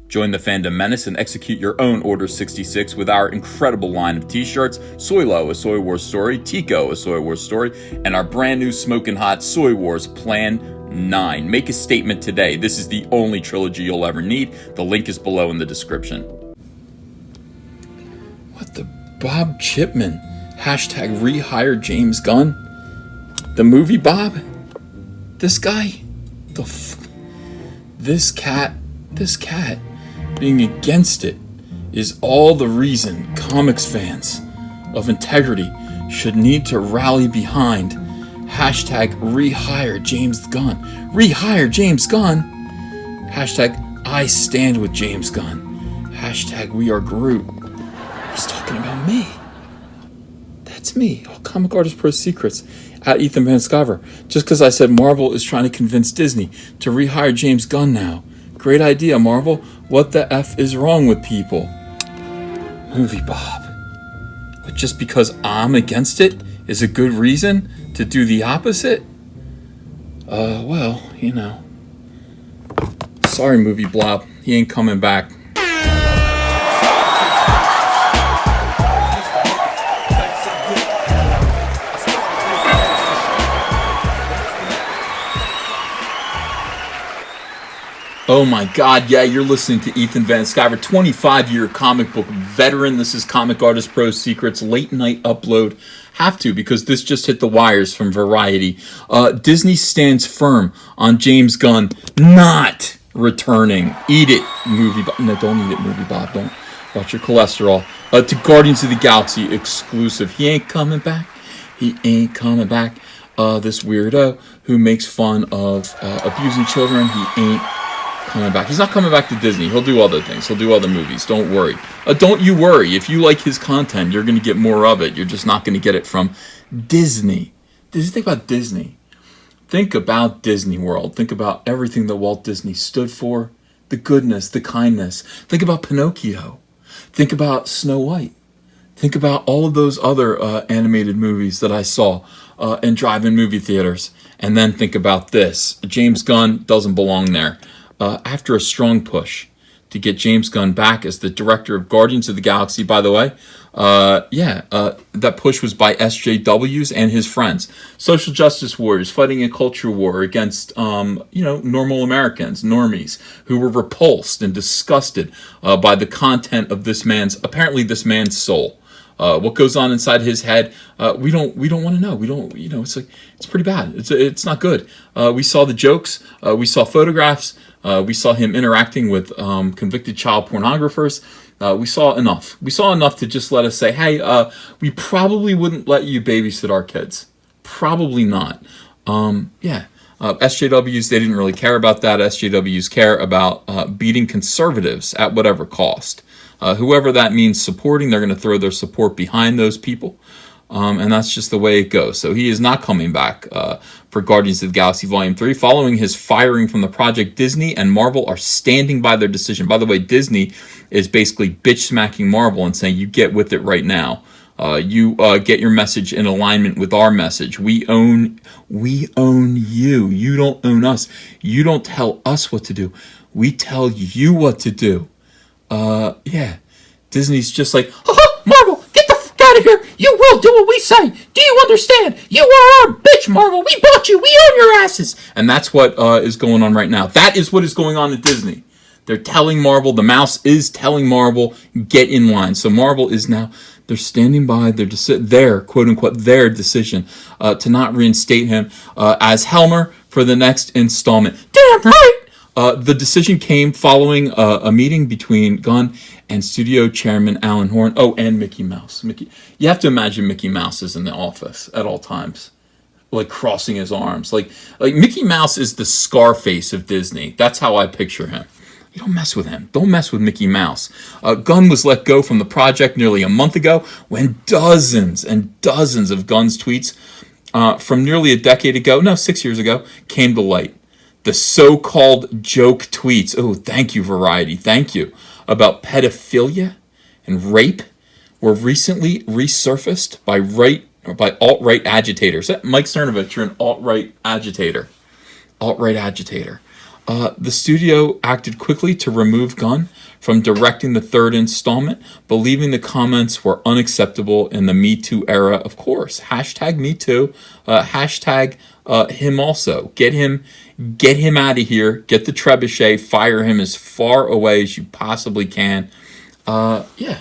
Join the fandom menace and execute your own Order 66 with our incredible line of t-shirts, Soylo, a Soy Wars story, Tico, a Soy Wars story, and our brand new smoking hot Soy Wars Plan 9. Make a statement today. This is the only trilogy you'll ever need. The link is below in the description. What the Bob Chipman? Hashtag rehire James Gunn? The movie Bob? This guy? This cat being against it is all the reason comics fans of integrity should need to rally behind hashtag rehire James Gunn. Rehire James Gunn. Hashtag I stand with James Gunn. Hashtag we are Groot. He's talking about me. That's me. Comic Artist Pro Secrets at Ethan Van Sciver. Just because I said Marvel is trying to convince Disney to rehire James Gunn now. Great idea, Marvel. What the F is wrong with people? Movie Bob. But just because I'm against it is a good reason to do the opposite? Well, you know. Sorry, Movie Blob. He ain't coming back. Oh my God, yeah, you're listening to Ethan Van Sciver, 25-year comic book veteran. This is Comic Artist Pro Secrets, late night upload. Have to, because this just hit the wires from Variety. Disney stands firm on James Gunn not returning. Eat it, Movie Bob. No, don't eat it, Movie Bob. Don't watch your cholesterol. To Guardians of the Galaxy exclusive. He ain't coming back. He ain't coming back. This weirdo who makes fun of abusing children, he ain't coming back. He's not coming back to Disney. He'll do other things. He'll do other movies. Don't worry. Don't you worry. If you like his content, you're going to get more of it. You're just not going to get it from Disney. Think about Disney. Think about Disney World. Think about everything that Walt Disney stood for. The goodness, the kindness. Think about Pinocchio. Think about Snow White. Think about all of those other animated movies that I saw in drive-in movie theaters. And then think about this. James Gunn doesn't belong there. After a strong push to get James Gunn back as the director of Guardians of the Galaxy, by the way, that push was by SJWs and his friends. Social justice warriors fighting a culture war against, normal Americans, normies, who were repulsed and disgusted by the content of this man's soul. What goes on inside his head, we don't want to know. We don't, it's pretty bad. It's not good. We saw the jokes. We saw photographs. We saw him interacting with convicted child pornographers. We saw enough. We saw enough to just let us say, hey, we probably wouldn't let you babysit our kids. Probably not. SJWs, they didn't really care about that. SJWs care about beating conservatives at whatever cost. Whoever that means supporting, they're going to throw their support behind those people. And that's just the way it goes. So he is not coming back for Guardians of the Galaxy Volume 3. Following his firing from the project, Disney and Marvel are standing by their decision. By the way, Disney is basically bitch-smacking Marvel and saying, you get with it right now. You get your message in alignment with our message. We own you. You don't own us. You don't tell us what to do. We tell you what to do. Disney's just like, Marvel, get the fuck out of here. You will do what we say. Do you understand? You are our bitch, Marvel. We bought you. We own your asses. And that's what is going on right now. That is what is going on at Disney. They're telling Marvel, the mouse is telling Marvel, get in line. So Marvel is now, they're standing by their quote-unquote, their decision to not reinstate him as Helmer for the next installment. Damn right! The decision came following a meeting between Gunn and studio chairman Alan Horn. Oh, and Mickey Mouse. You have to imagine Mickey Mouse is in the office at all times, like crossing his arms. Like Mickey Mouse is the Scarface of Disney. That's how I picture him. You don't mess with him. Don't mess with Mickey Mouse. Gunn was let go from the project nearly a month ago when dozens and dozens of Gunn's tweets from nearly a decade ago, 6 years ago, came to light. The so-called joke tweets, oh, thank you, Variety, thank you, about pedophilia and rape were recently resurfaced by alt-right agitators. Mike Cernovich, you're an alt-right agitator. Alt-right agitator. The studio acted quickly to remove Gunn from directing the third installment, believing the comments were unacceptable in the Me Too era. Of course, hashtag Me Too, hashtag him also. Get him out of here. Get the trebuchet. Fire him as far away as you possibly can. Yeah.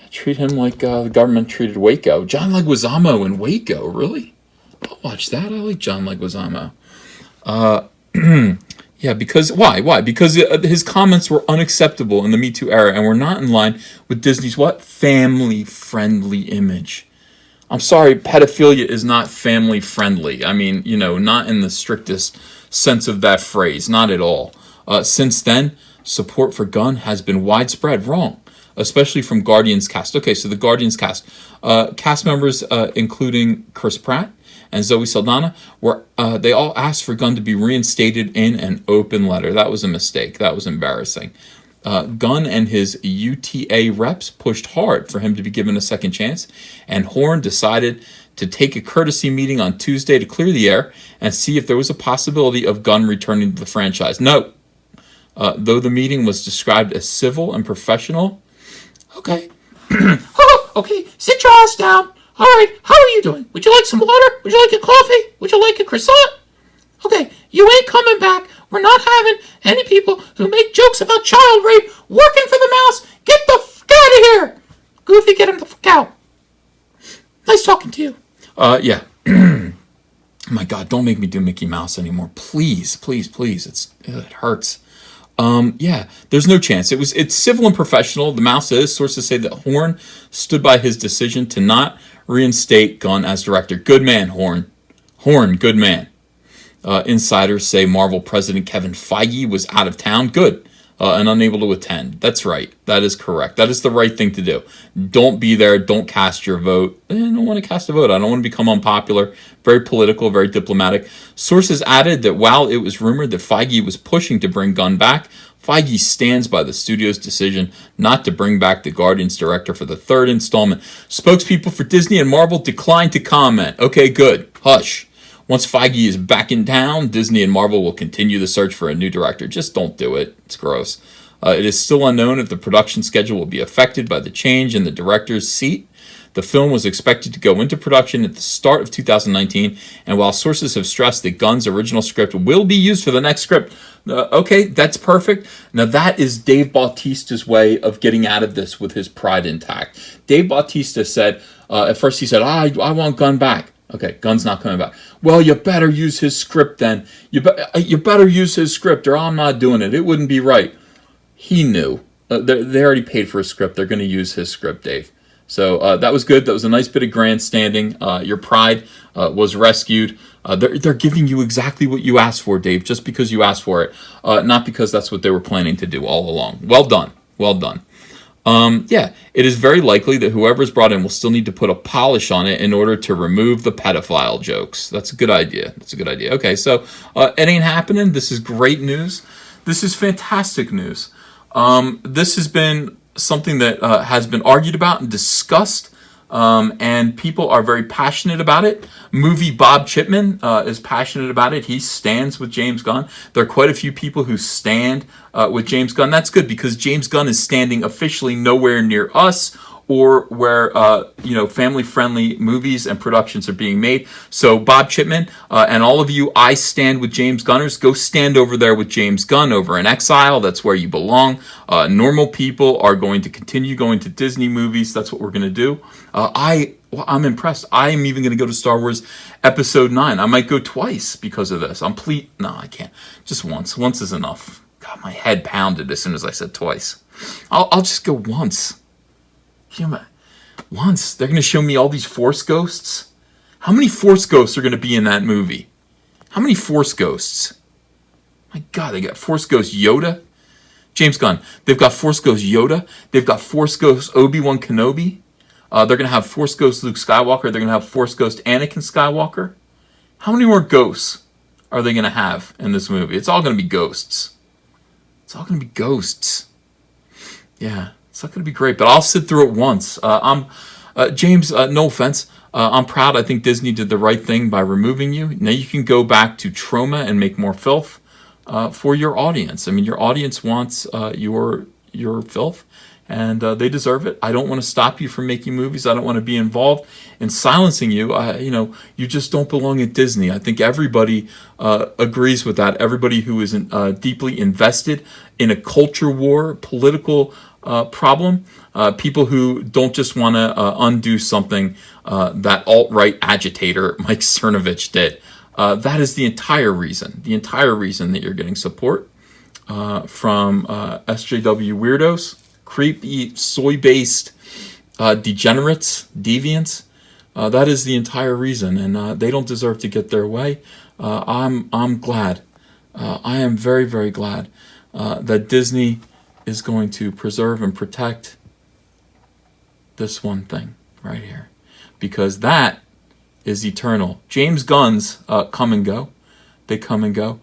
Treat him like the government treated Waco. John Leguizamo in Waco, really? I'll watch that. I like John Leguizamo. Yeah, because why? Why? Because his comments were unacceptable in the Me Too era and were not in line with Disney's what? Family-friendly image. I'm sorry, pedophilia is not family-friendly. I mean, not in the strictest sense of that phrase. Not at all. Since then, support for Gunn has been widespread. Wrong. Especially from Guardians cast. Okay, so the Guardians cast. Cast members including Chris Pratt and Zoe Saldana, they all asked for Gunn to be reinstated in an open letter. That was a mistake. That was embarrassing. Gunn and his UTA reps pushed hard for him to be given a second chance, and Horn decided to take a courtesy meeting on Tuesday to clear the air and see if there was a possibility of Gunn returning to the franchise. No. Though the meeting was described as civil and professional. Okay. Okay, sit your ass down. All right, how are you doing? Would you like some water? Would you like a coffee? Would you like a croissant? Okay, you ain't coming back. We're not having any people who make jokes about child rape working for the mouse. Get the fuck out of here. Goofy, get him the fuck out. Nice talking to you. Yeah. My God, don't make me do Mickey Mouse anymore. Please, please, please. It hurts. Yeah, there's no chance. It's civil and professional. The mouse is. Sources say that Horn stood by his decision to not reinstate Gunn as director. Good man, Horn. Horn, good man. Insiders say Marvel president Kevin Feige was out of town. Good. And unable to attend. That's right. That is correct. That is the right thing to do. Don't be there. Don't cast your vote. I don't want to cast a vote. I don't want to become unpopular. Very political, very diplomatic. Sources added that while it was rumored that Feige was pushing to bring Gunn back, Feige stands by the studio's decision not to bring back the Guardians director for the third installment. Spokespeople for Disney and Marvel declined to comment. Okay, good. Hush. Once Feige is back in town, Disney and Marvel will continue the search for a new director. Just don't do it. It's gross. It is still unknown if the production schedule will be affected by the change in the director's seat. The film was expected to go into production at the start of 2019, and while sources have stressed that Gunn's original script will be used for the next script, okay, that's perfect. Now that is Dave Bautista's way of getting out of this with his pride intact. Dave Bautista said, at first he said, I want Gunn back. Okay, Gunn's not coming back. Well, you better use his script then. You better use his script or I'm not doing it. It wouldn't be right. He knew. They already paid for his script. They're going to use his script, Dave. So that was good. That was a nice bit of grandstanding. Your pride was rescued. They're giving you exactly what you asked for, Dave, just because you asked for it. Not because that's what they were planning to do all along. Well done. Well done. Yeah, it is very likely that whoever's brought in will still need to put a polish on it in order to remove the pedophile jokes. That's a good idea. That's a good idea. Okay, so it ain't happening. This is great news. This is fantastic news. This has been something that has been argued about and discussed, and people are very passionate about it. Movie Bob Chipman is passionate about it. He stands with James Gunn. There are quite a few people who stand with James Gunn. That's good because James Gunn is standing officially nowhere near us or where family-friendly movies and productions are being made. So Bob Chipman and all of you, I stand with James Gunners. Go stand over there with James Gunn over in Exile. That's where you belong. Normal people are going to continue going to Disney movies. That's what we're going to do. I'm impressed. I am even going to go to Star Wars Episode 9. I might go twice because of this. No, I can't. Just once. Once is enough. God, my head pounded as soon as I said twice. I'll just go once. Once. They're going to show me all these Force ghosts. How many Force ghosts are going to be in that movie? How many Force ghosts? My God, they got Force Ghost Yoda. James Gunn. They've got Force Ghost Yoda. They've got Force Ghost Obi-Wan Kenobi. They're going to have Force Ghost Luke Skywalker. They're going to have Force Ghost Anakin Skywalker. How many more ghosts are they going to have in this movie? It's all going to be ghosts. It's all going to be ghosts. Yeah. It's not going to be great, but I'll sit through it once. James, no offense. I'm proud. I think Disney did the right thing by removing you. Now you can go back to Troma and make more filth. for your audience. I mean, your audience wants your filth, and they deserve it. I don't want to stop you from making movies. I don't want to be involved in silencing you. You just don't belong at Disney. I think everybody agrees with that. Everybody who is deeply invested in a culture war, political problem, people who don't just want to undo something that alt-right agitator Mike Cernovich did. That is the entire reason that you're getting support from SJW weirdos, creepy soy-based degenerates, deviants. That is the entire reason, and they don't deserve to get their way. I'm glad. I am very, very glad that Disney is going to preserve and protect this one thing right here, because that is eternal. James Gunn's come and go. They come and go.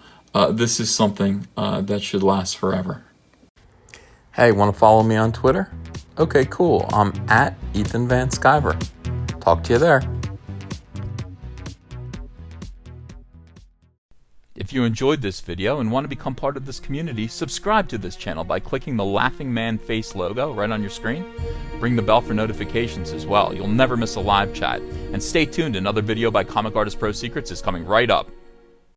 This is something that should last forever. Hey, want to follow me on Twitter? Okay, cool. I'm at Ethan Van Sciver. Talk to you there. If you enjoyed this video and want to become part of this community, subscribe to this channel by clicking the laughing man face logo right on your screen. Ring the bell for notifications as well. You'll never miss a live chat. And stay tuned, another video by Comic Artist Pro Secrets is coming right up.